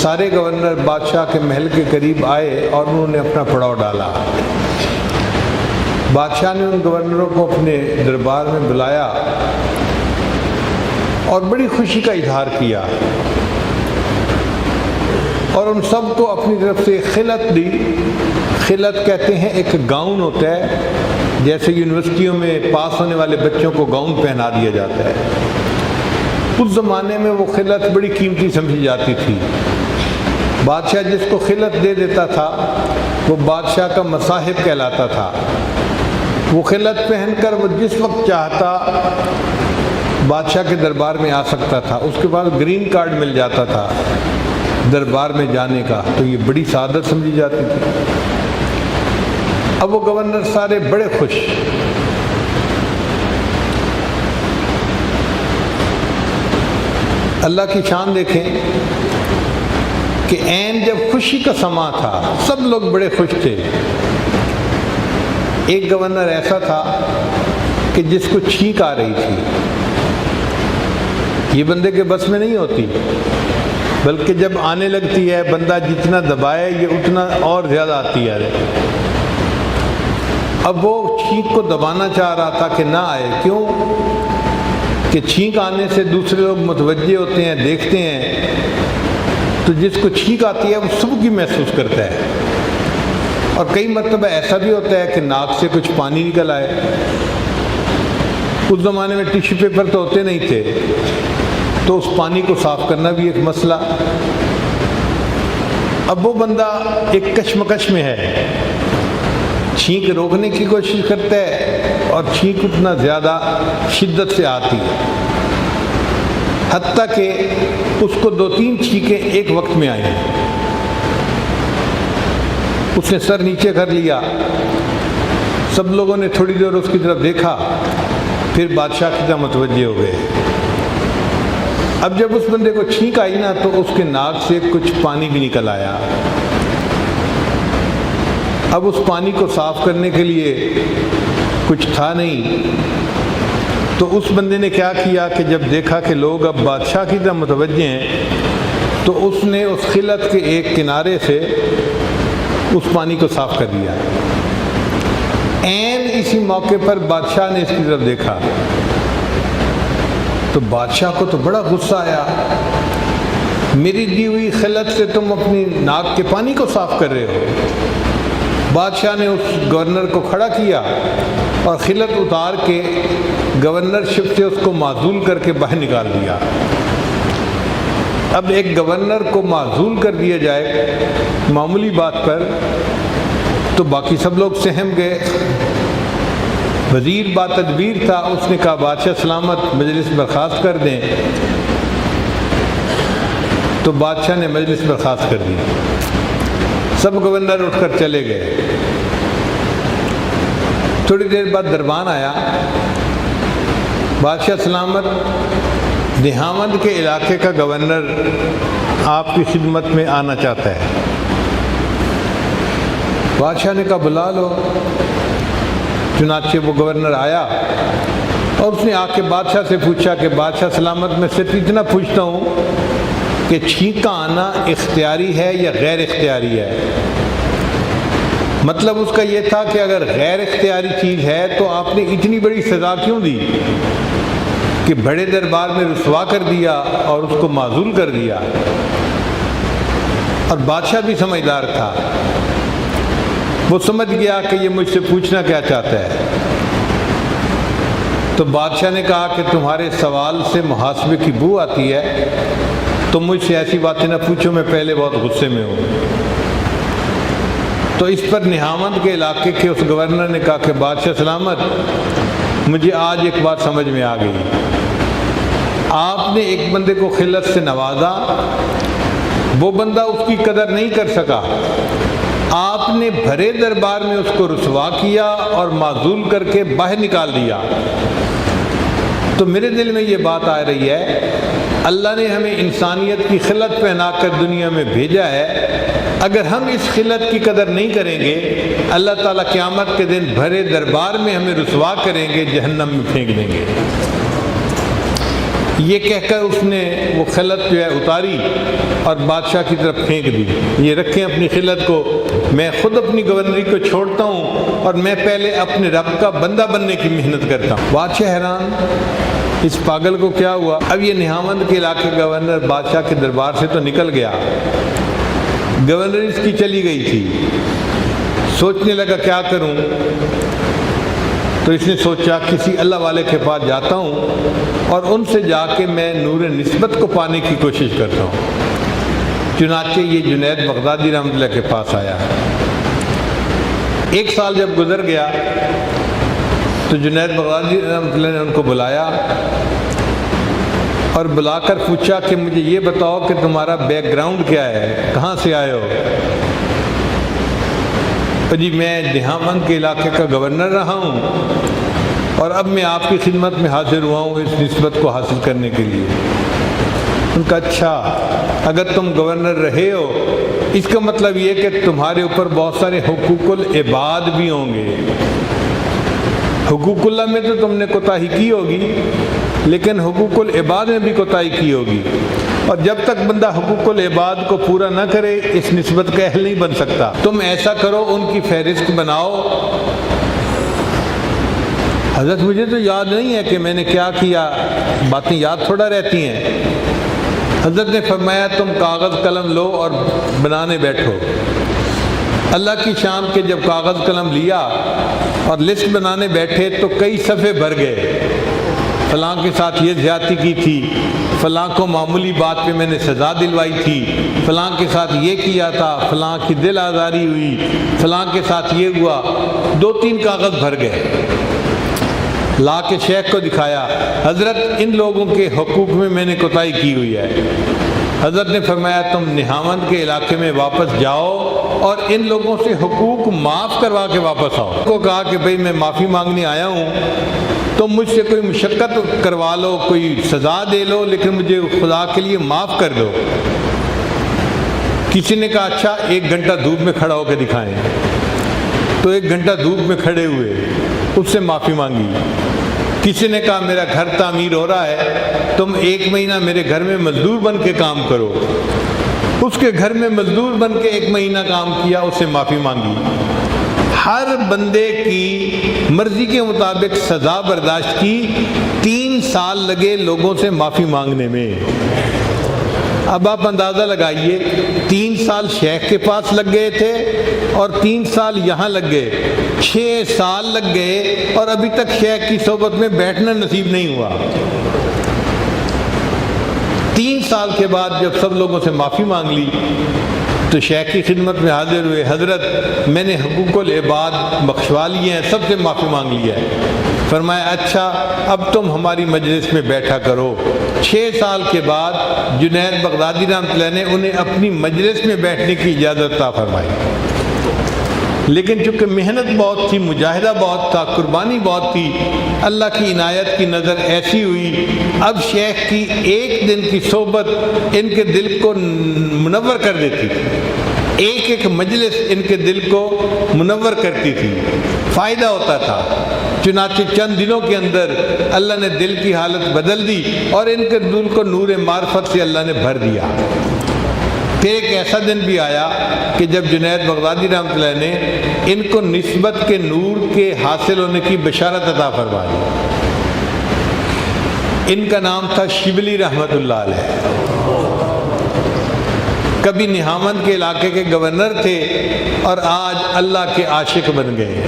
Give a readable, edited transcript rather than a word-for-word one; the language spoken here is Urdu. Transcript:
سارے گورنر بادشاہ کے محل کے قریب آئے اور انہوں نے اپنا پڑاؤ ڈالا۔ بادشاہ نے ان گورنروں کو اپنے دربار میں بلایا اور بڑی خوشی کا اظہار کیا اور ان سب کو اپنی طرف سے خلعت دی۔ خلعت کہتے ہیں ایک گاؤن ہوتا ہے، جیسے یونیورسٹیوں میں پاس ہونے والے بچوں کو گاؤن پہنا دیا جاتا ہے۔ اس زمانے میں وہ خلعت بڑی قیمتی سمجھی جاتی تھی۔ بادشاہ جس کو خلعت دے دیتا تھا وہ بادشاہ کا مصاحب کہلاتا تھا۔ وہ خلعت پہن کر وہ جس وقت چاہتا بادشاہ کے دربار میں آ سکتا تھا، اس کے بعد گرین کارڈ مل جاتا تھا دربار میں جانے کا، تو یہ بڑی سعادت سمجھی جاتی تھی۔ اب وہ گورنر سارے بڑے خوش۔ اللہ کی شان دیکھیں کہ عین جب خوشی کا سماں تھا سب لوگ بڑے خوش تھے۔ ایک گورنر ایسا تھا کہ جس کو چھینک آ رہی تھی، یہ بندے کے بس میں نہیں ہوتی، بلکہ جب آنے لگتی ہے بندہ جتنا دبائے یہ اتنا اور زیادہ آتی ہے۔ اب وہ چھینک کو دبانا چاہ رہا تھا کہ نہ آئے، کیوں کہ چھینک آنے سے دوسرے لوگ متوجہ ہوتے ہیں، دیکھتے ہیں، تو جس کو چھینک آتی ہے وہ سب کی محسوس کرتا ہے۔ اور کئی مرتبہ ایسا بھی ہوتا ہے کہ ناک سے کچھ پانی نکل آئے۔ اس زمانے میں ٹیشو پیپر تو ہوتے نہیں تھے، تو اس پانی کو صاف کرنا بھی ایک مسئلہ۔ اب وہ بندہ ایک کشمکش میں ہے، چھینک روکنے کی کوشش کرتا ہے اور چھینک اتنا زیادہ شدت سے آتی ہے، حتیٰ کہ اس کو 2-3 چھینکیں ایک وقت میں آئیں۔ اس نے سر نیچے کر لیا، سب لوگوں نے تھوڑی دیر اس کی طرف دیکھا، پھر بادشاہ کی طرف متوجہ ہو گئے۔ اب جب اس بندے کو چھینک آئی نا تو اس کے ناک سے کچھ پانی بھی نکل آیا۔ اب اس پانی کو صاف کرنے کے لیے کچھ تھا نہیں، تو اس بندے نے کیا کیا کہ جب دیکھا کہ لوگ اب بادشاہ کی طرف متوجہ ہیں، تو اس نے اس خلعت کے ایک کنارے سے اس پانی کو صاف کر دیا۔ عین اسی موقع پر بادشاہ نے اس کی طرف دیکھا تو بادشاہ کو تو بڑا غصہ آیا، میری دی ہوئی خلعت سے تم اپنی ناک کے پانی کو صاف کر رہے ہو۔ بادشاہ نے اس گورنر کو کھڑا کیا اور خلعت اتار کے گورنر شپ سے اس کو معزول کر کے باہر نکال دیا۔ اب ایک گورنر کو معزول کر دیا جائے معمولی بات پر تو باقی سب لوگ سہم گئے۔ وزیر با تدبیر تھا، اس نے کہا بادشاہ سلامت، مجلس برخاست کر دیں، تو بادشاہ نے مجلس برخاست کر دی۔ سب گورنر اٹھ کر چلے گئے۔ تھوڑی دیر بعد دربان آیا، بادشاہ سلامت، دہامند کے علاقے کا گورنر آپ کی خدمت میں آنا چاہتا ہے۔ بادشاہ نے کہا بلا لو۔ چنانچہ وہ گورنر آیا اور اس نے آ کے بادشاہ سے پوچھا کہ بادشاہ سلامت، میں صرف اتنا پوچھتا ہوں کہ چھینک کا آنا اختیاری ہے یا غیر اختیاری ہے؟ مطلب اس کا یہ تھا کہ اگر غیر اختیاری چیز ہے تو آپ نے اتنی بڑی سزا کیوں دی کہ بڑے دربار میں رسوا کر دیا اور اس کو معزول کر دیا؟ اور بادشاہ بھی سمجھدار تھا، وہ سمجھ گیا کہ یہ مجھ سے پوچھنا کیا چاہتا ہے۔ تو بادشاہ نے کہا کہ تمہارے سوال سے محاسبے کی بو آتی ہے، تم مجھ سے ایسی باتیں نہ پوچھو، میں پہلے بہت غصے میں ہوں۔ تو اس پر نہامند کے علاقے کے اس گورنر نے کہا کہ بادشاہ سلامت، مجھے آج ایک بات سمجھ میں آ گئی۔ آپ نے ایک بندے کو خلعت سے نوازا، وہ بندہ اس کی قدر نہیں کر سکا، آپ نے بھرے دربار میں اس کو رسوا کیا اور معزول کر کے باہر نکال دیا۔ تو میرے دل میں یہ بات آ رہی ہے، اللہ نے ہمیں انسانیت کی خلعت پہنا کر دنیا میں بھیجا ہے، اگر ہم اس خلعت کی قدر نہیں کریں گے، اللہ تعالیٰ قیامت کے دن بھرے دربار میں ہمیں رسوا کریں گے، جہنم میں پھینک دیں گے۔ یہ کہہ کر اس نے وہ خلعت جو ہے اتاری اور بادشاہ کی طرف پھینک دی، یہ رکھیں اپنی خلعت کو، میں خود اپنی گورنری کو چھوڑتا ہوں اور میں پہلے اپنے رب کا بندہ بننے کی محنت کرتا ہوں۔ بادشاہ حیران، اس پاگل کو کیا ہوا؟ اب یہ نہامند کے علاقے گورنر بادشاہ کے دربار سے تو نکل گیا، گورنر اس کی چلی گئی تھی، سوچنے لگا کیا کروں، تو اس نے سوچا کسی اللہ والے کے پاس جاتا ہوں اور ان سے جا کے میں نور نسبت کو پانے کی کوشش کرتا ہوں۔ چنانچہ یہ جنید بغدادی رحمۃ اللہ کے پاس آیا۔ 1 سال جب گزر گیا تو جنید بغدادی رحمۃ اللہ نے ان کو بلایا اور بلا کر پوچھا کہ مجھے یہ بتاؤ کہ تمہارا بیک گراؤنڈ کیا ہے، کہاں سے آئے ہو؟ جی میں نہامند کے علاقے کا گورنر رہا ہوں اور اب میں آپ کی خدمت میں حاضر ہوا ہوں اس نسبت کو حاصل کرنے کے لیے۔ ان کا اچھا، اگر تم گورنر رہے ہو اس کا مطلب یہ کہ تمہارے اوپر بہت سارے حقوق العباد بھی ہوں گے۔ حقوق اللہ میں تو تم نے کوتاہی کی ہوگی، لیکن حقوق العباد میں بھی کوتاہی کی ہوگی، اور جب تک بندہ حقوق العباد کو پورا نہ کرے اس نسبت کا اہل نہیں بن سکتا۔ تم ایسا کرو، ان کی فہرست بناؤ۔ حضرت مجھے تو یاد نہیں ہے کہ میں نے کیا کیا، باتیں یاد تھوڑا رہتی ہیں۔ حضرت نے فرمایا تم کاغذ قلم لو اور بنانے بیٹھو۔ اللہ کی شان کے جب کاغذ قلم لیا اور لسٹ بنانے بیٹھے تو کئی صفحے بھر گئے، فلاں کے ساتھ یہ زیادتی کی تھی، فلاں کو معمولی بات پہ میں نے سزا دلوائی تھی، فلاں کے ساتھ یہ کیا تھا، فلاں کی دل آزاری ہوئی، فلاں کے ساتھ یہ ہوا، 2-3 کاغذ بھر گئے۔ لا کے شیخ کو دکھایا، حضرت ان لوگوں کے حقوق میں نے کوتاہی کی ہوئی ہے۔ حضرت نے فرمایا تم نہامند کے علاقے میں واپس جاؤ اور ان لوگوں سے حقوق معاف کروا کے واپس آؤ۔ کو کہا کہ بھئی میں معافی مانگنے آیا ہوں، تم مجھ سے کوئی مشقت کروا لو، کوئی سزا دے لو، لیکن مجھے خدا کے لیے معاف کر دو۔ کسی نے کہا اچھا 1 گھنٹہ دھوپ میں کھڑا ہو کے دکھائیں، تو 1 گھنٹہ دھوپ میں کھڑے ہوئے، اس سے معافی مانگی۔ کسی نے کہا میرا گھر تعمیر ہو رہا ہے، تم 1 مہینہ میرے گھر میں مزدور بن کے کام کرو۔ اس کے گھر میں مزدور بن کے 1 مہینہ کام کیا، اس سے معافی مانگی۔ ہر بندے کی مرضی کے مطابق سزا برداشت کی، 3 سال لگے لوگوں سے معافی مانگنے میں۔ اب آپ اندازہ لگائیے، 3 سال شیخ کے پاس لگ گئے تھے اور 3 سال یہاں لگ گئے، 6 سال لگ گئے اور ابھی تک شیخ کی صحبت میں بیٹھنا نصیب نہیں ہوا۔ 3 سال کے بعد جب سب لوگوں سے معافی مانگ لی تو شیخ کی خدمت میں حاضر ہوئے، حضرت میں نے حقوق العباد بخشوا لیے ہیں، سب سے معافی مانگ لیا ہے۔ فرمایا اچھا اب تم ہماری مجلس میں بیٹھا کرو۔ 6 سال کے بعد جنید بغدادی رحمۃ اللہ نے انہیں اپنی مجلس میں بیٹھنے کی اجازت عطا فرمائی، لیکن چونکہ محنت بہت تھی، مجاہدہ بہت تھا، قربانی بہت تھی، اللہ کی عنایت کی نظر ایسی ہوئی، اب شیخ کی 1 دن کی صحبت ان کے دل کو منور کر دیتی تھی، ایک مجلس ان کے دل کو منور کرتی تھی، فائدہ ہوتا تھا۔ چنانچہ چند دنوں کے اندر اللہ نے دل کی حالت بدل دی اور ان کے دل کو نور معرفت سے اللہ نے بھر دیا۔ پھر ایک ایسا دن بھی آیا کہ جب جنید بغدادی رحمۃ اللہ نے ان کو نسبت کے نور کے حاصل ہونے کی بشارت عطا فرمائی۔ ان کا نام تھا شبلی رحمۃ اللہ علیہ، کبھی نہامند کے علاقے کے گورنر تھے اور آج اللہ کے عاشق بن گئے۔